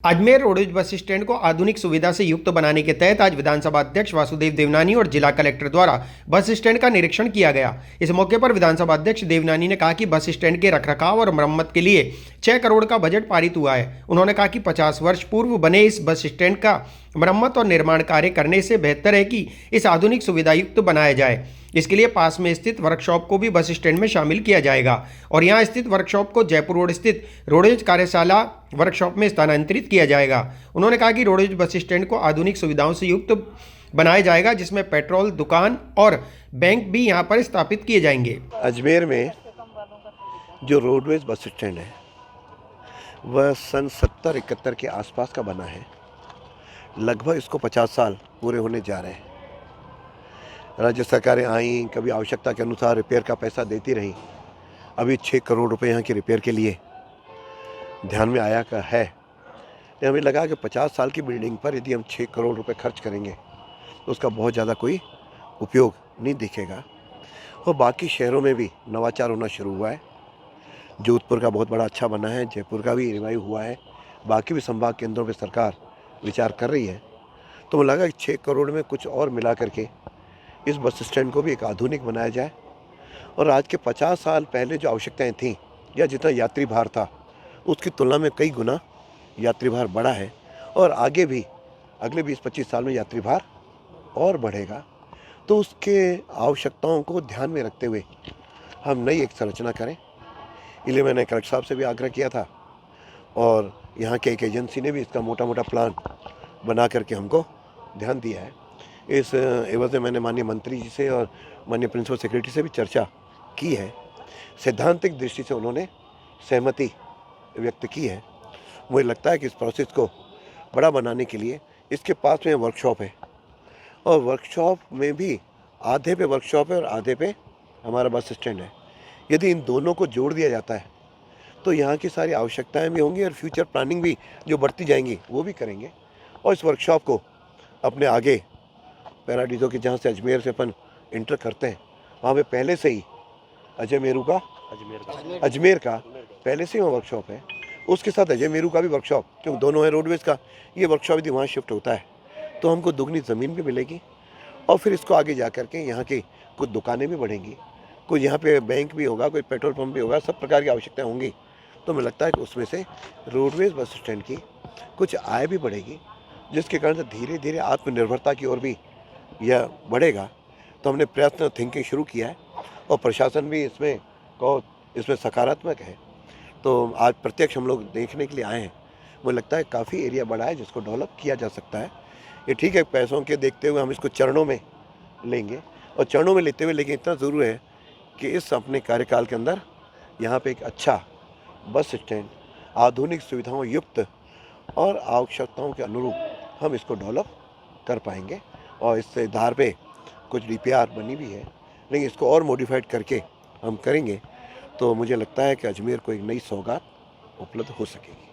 Ajmer roadways bus stand को आधुनिक सुविधा से युक्त बनाने के तहत आज विधानसभा अध्यक्ष वासुदेव देवनानी और जिला कलेक्टर द्वारा बस स्टैंड का निरीक्षण किया गया। इस मौके पर विधानसभा अध्यक्ष देवनानी ने कहा कि बस स्टैंड के रखरखाव और मरम्मत के लिए 6 करोड़ का बजट पारित हुआ है। उन्होंने कहा कि 50 वर्ष पूर्व बने इस बस स्टैंड का मरम्मत और निर्माण कार्य करने से बेहतर है कि इस आधुनिक सुविधा युक्त बनाया जाए। इसके लिए पास में स्थित वर्कशॉप को भी बस स्टैंड में शामिल किया जाएगा और यहां स्थित वर्कशॉप को जयपुर रोड स्थित रोडवेज कार्यशाला वर्कशॉप में स्थानांतरित किया जाएगा। उन्होंने कहा कि रोडवेज बस स्टैंड को आधुनिक सुविधाओं से युक्त बनाया जाएगा, जिसमें पेट्रोल दुकान और बैंक भी यहां पर स्थापित किए जाएंगे। अजमेर में जो रोडवेज बस स्टैंड है वह सन 70-71 के आसपास का बना है। लगभग इसको 50 साल पूरे होने जा रहे हैं। राज्य सरकारें आई, कभी आवश्यकता के अनुसार रिपेयर का पैसा देती रहीं। अभी 6 करोड़ रुपए यहाँ की रिपेयर के लिए ध्यान में आया का है। हमें लगा कि 50 साल की बिल्डिंग पर यदि हम 6 करोड़ रुपए खर्च करेंगे तो उसका बहुत ज़्यादा कोई उपयोग नहीं दिखेगा। और बाकी शहरों में भी नवाचार होना शुरू हुआ है। जोधपुर का बहुत बड़ा अच्छा बना है, जयपुर का भी रिवाइव हुआ है, बाकी भी संभाग केंद्रों पर सरकार विचार कर रही है। तो मुझे लगा कि 6 करोड़ में कुछ और मिला करके इस बस स्टैंड को भी एक आधुनिक बनाया जाए। और आज के 50 साल पहले जो आवश्यकताएं थीं या जितना यात्री भार था उसकी तुलना में कई गुना यात्री भार बढ़ा है और आगे भी अगले 20-25 साल में यात्री भार और बढ़ेगा। तो उसके आवश्यकताओं को ध्यान में रखते हुए हम नई एक संरचना करें। इसलिए मैंने कलेक्टर साहब से भी आग्रह किया था और यहाँ के एक एजेंसी ने भी इसका मोटा मोटा प्लान बना करके हमको ध्यान दिया है। इस एवज में मैंने माननीय मंत्री जी से और माननीय प्रिंसिपल सेक्रेटरी से भी चर्चा की है। सैद्धांतिक दृष्टि से उन्होंने सहमति व्यक्त की है। मुझे लगता है कि इस प्रोसेस को बड़ा बनाने के लिए इसके पास में वर्कशॉप है और वर्कशॉप में भी आधे पे वर्कशॉप है और आधे पे हमारा बस स्टैंड है। यदि इन दोनों को जोड़ दिया जाता है तो यहाँ की सारी आवश्यकताएं भी होंगी और फ्यूचर प्लानिंग भी जो बढ़ती जाएंगी वो भी करेंगे। और इस वर्कशॉप को अपने आगे पैराडीजो के जहाँ से अजमेर से अपन इंटर करते हैं वहाँ पे पहले से ही अजमेर का पहले से ही वहाँ वर्कशॉप है। उसके साथ अजमेरू का भी वर्कशॉप, क्योंकि दोनों है रोडवेज का, ये वर्कशॉप यदि वहाँ शिफ्ट होता है तो हमको दुगनी ज़मीन भी मिलेगी और फिर इसको आगे जा करके यहाँ की कुछ दुकानें भी बढ़ेंगी, कोई यहाँ पे बैंक भी होगा, कोई पेट्रोल पंप भी होगा, सब प्रकार की आवश्यकताएँ होंगी। तो मुझे लगता है कि उसमें से रोडवेज बस स्टैंड की कुछ आय भी बढ़ेगी, जिसके कारण से धीरे धीरे आत्मनिर्भरता की ओर भी यह बढ़ेगा। तो हमने प्रयत्न थिंकिंग शुरू किया है और प्रशासन भी इसमें सकारात्मक है। तो आज प्रत्यक्ष हम लोग देखने के लिए आए हैं। मुझे लगता है काफ़ी एरिया बड़ा है जिसको डेवलप किया जा सकता है। ये ठीक है, पैसों के देखते हुए हम इसको चरणों में लेंगे और चरणों में लेते हुए, लेकिन इतना ज़रूर है कि इस अपने कार्यकाल के अंदर यहाँ पे एक अच्छा बस स्टैंड आधुनिक सुविधाओं युक्त और आवश्यकताओं के अनुरूप हम इसको डेवलप कर पाएंगे। और इससे आधार पे कुछ डीपीआर बनी भी है, लेकिन इसको और मॉडिफाइड करके हम करेंगे तो मुझे लगता है कि अजमेर को एक नई सौगात उपलब्ध हो सकेगी।